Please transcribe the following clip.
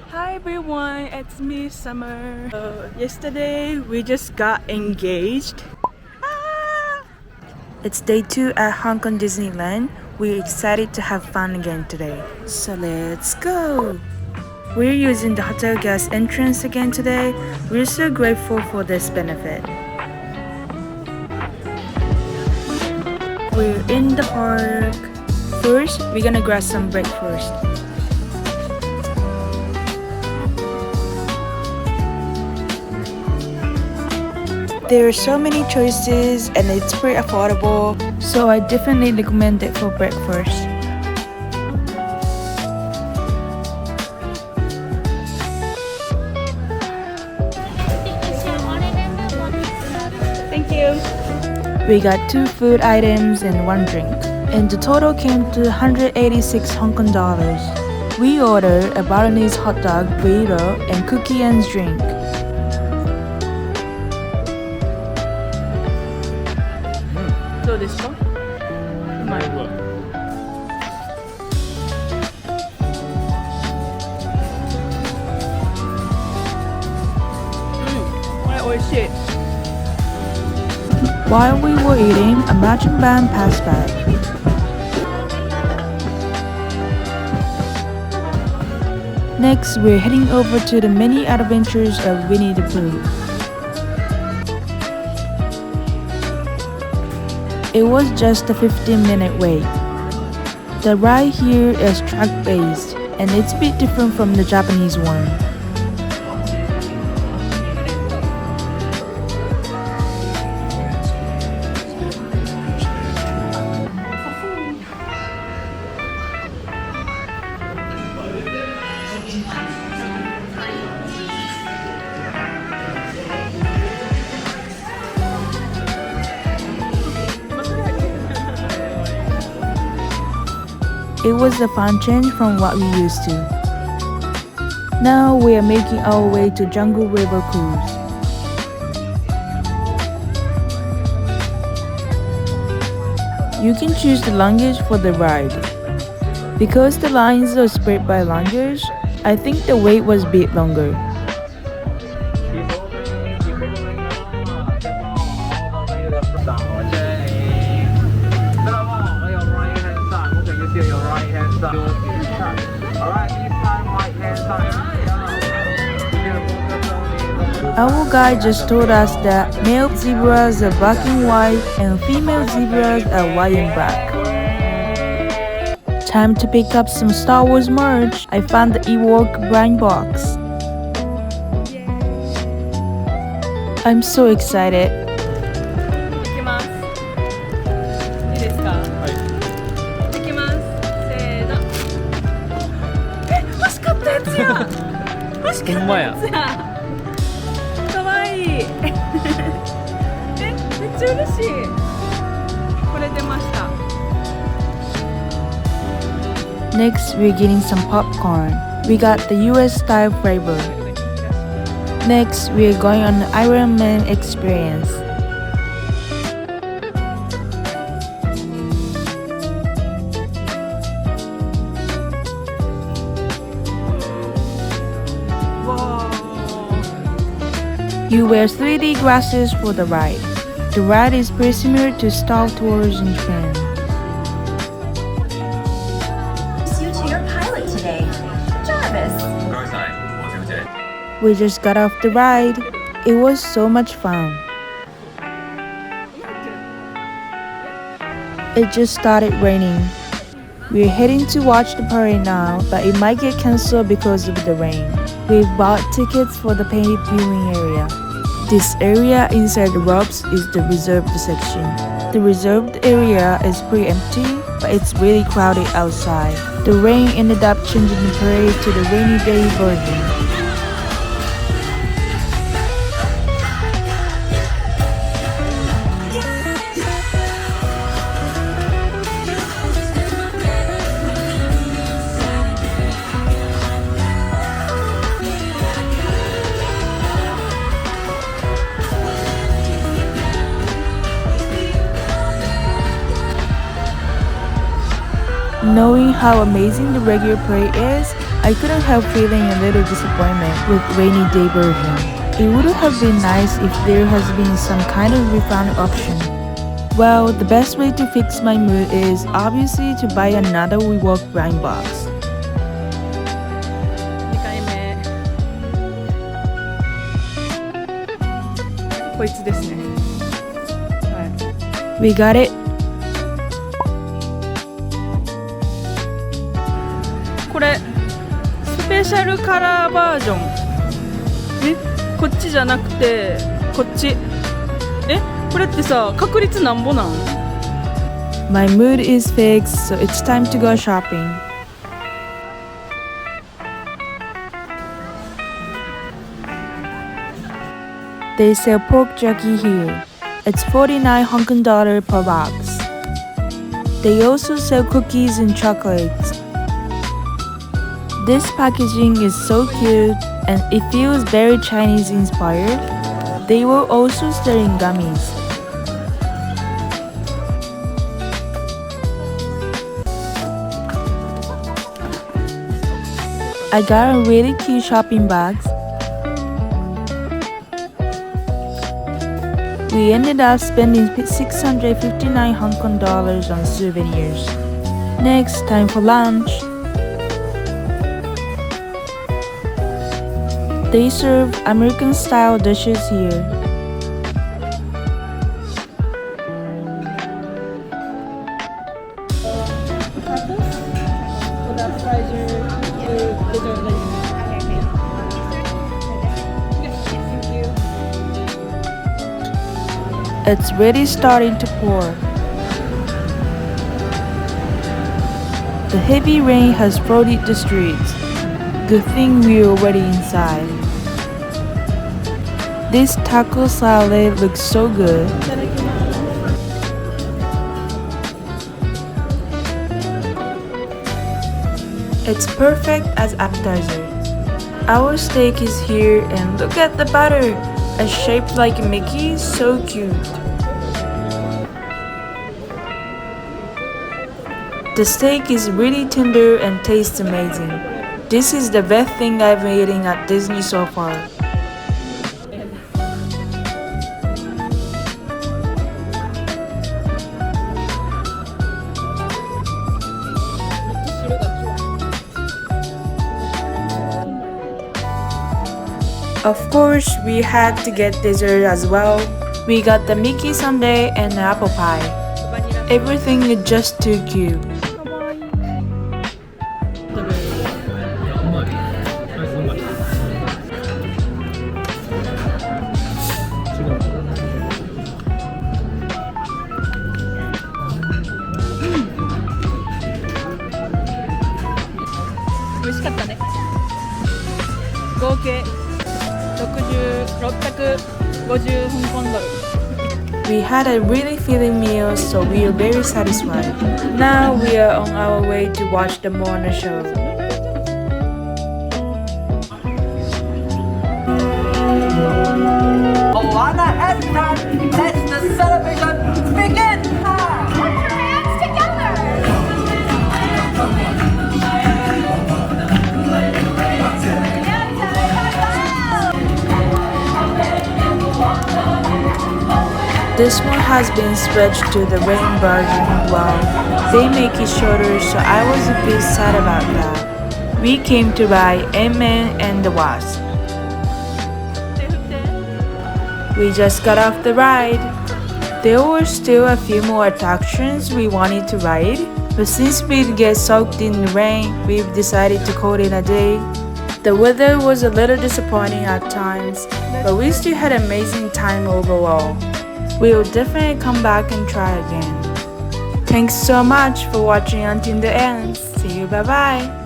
Hi everyone, it's me Summer. Yesterday we just got engaged. It's day 2 at Hong Kong Disneyland. We're excited to have fun again today. So let's go! We're using the hotel guest entrance again today. We're so grateful for this benefit. We're in the park. First, we're gonna grab some breakfast. There are so many choices and it's pretty affordable, so I definitely recommend it for breakfast. Thank you. We got 2 food items and 1 drink, and the total came to 186 Hong Kong dollars. We ordered a Balinese hot dog, burrito, and cookie and drink. So this one? While we were eating, a marching band passed by. Next, we're heading over to the mini adventures of Winnie the Pooh. It was just a 15-minute wait. The ride here is track-based, and it's a bit different from the Japanese one. It was a fun change from what we used to. Now we are making our way to Jungle River Cruise. You can choose the language for the ride. Because the lines are spread by language, I think the wait was a bit longer. Our guide just told us that male zebras are black and white and female zebras are white and black. Time to pick up some Star Wars merch. I found the Ewok blind box. I'm so excited. Next, we're getting some popcorn. We got the US style flavor. Next, we're going on the Iron Man experience. You wear 3D glasses for the ride. The ride is pretty similar to Star Tours in Japan. You to your pilot today, Jarvis. We just got off the ride. It was so much fun. It just started raining. We're heading to watch the parade now, but it might get cancelled because of the rain. We've bought tickets for the painted viewing area. This area inside the ropes is the reserved section. The reserved area is pretty empty, but it's really crowded outside. The rain ended up changing the parade to the rainy day version. Knowing how amazing the regular parade is, I couldn't help feeling a little disappointment with rainy day version. It would have been nice if there has been some kind of refund option. Well, the best way to fix my mood is obviously to buy another WeWork blind box. 2回目こいつですね。はい。We got it. これスペシャルカラーバージョン。こっちじゃなくてこっち。これってさ確率なんぼなん？ My mood is fixed, so it's time to go shopping. They sell pork jerky here. It's 49 Hong Kong dollar per box. They also sell cookies and chocolates. This packaging is so cute and it feels very Chinese inspired. They were also selling gummies. I got a really cute shopping bags. We ended up spending 659 Hong Kong dollars on souvenirs. Next, time for lunch. They serve American-style dishes here. It's really starting to pour. The heavy rain has flooded the streets. Good thing we're already inside. This taco salad looks so good. It's perfect as appetizer. Our steak is here and look at the butter! A shape like Mickey, so cute. The steak is really tender and tastes amazing. This is the best thing I've eaten at Disney so far. Of course, we had to get dessert as well. We got the Mickey sundae and apple pie. Everything is just too cute. We had a really filling meal, so we are very satisfied. Now we are on our way to watch the Moana show. Moana has time. Let the celebration begin. Put your hands together. This one has been switched to the rain version. Well, they make it shorter, so I was a bit sad about that. We came to buy Ant-Man and the Wasp. We just got off the ride. There were still a few more attractions we wanted to ride, but since we'd get soaked in the rain, we've decided to call it a day. The weather was a little disappointing at times, but we still had an amazing time overall. We'll definitely come back and try again. Thanks so much for watching until the end. See you, bye bye.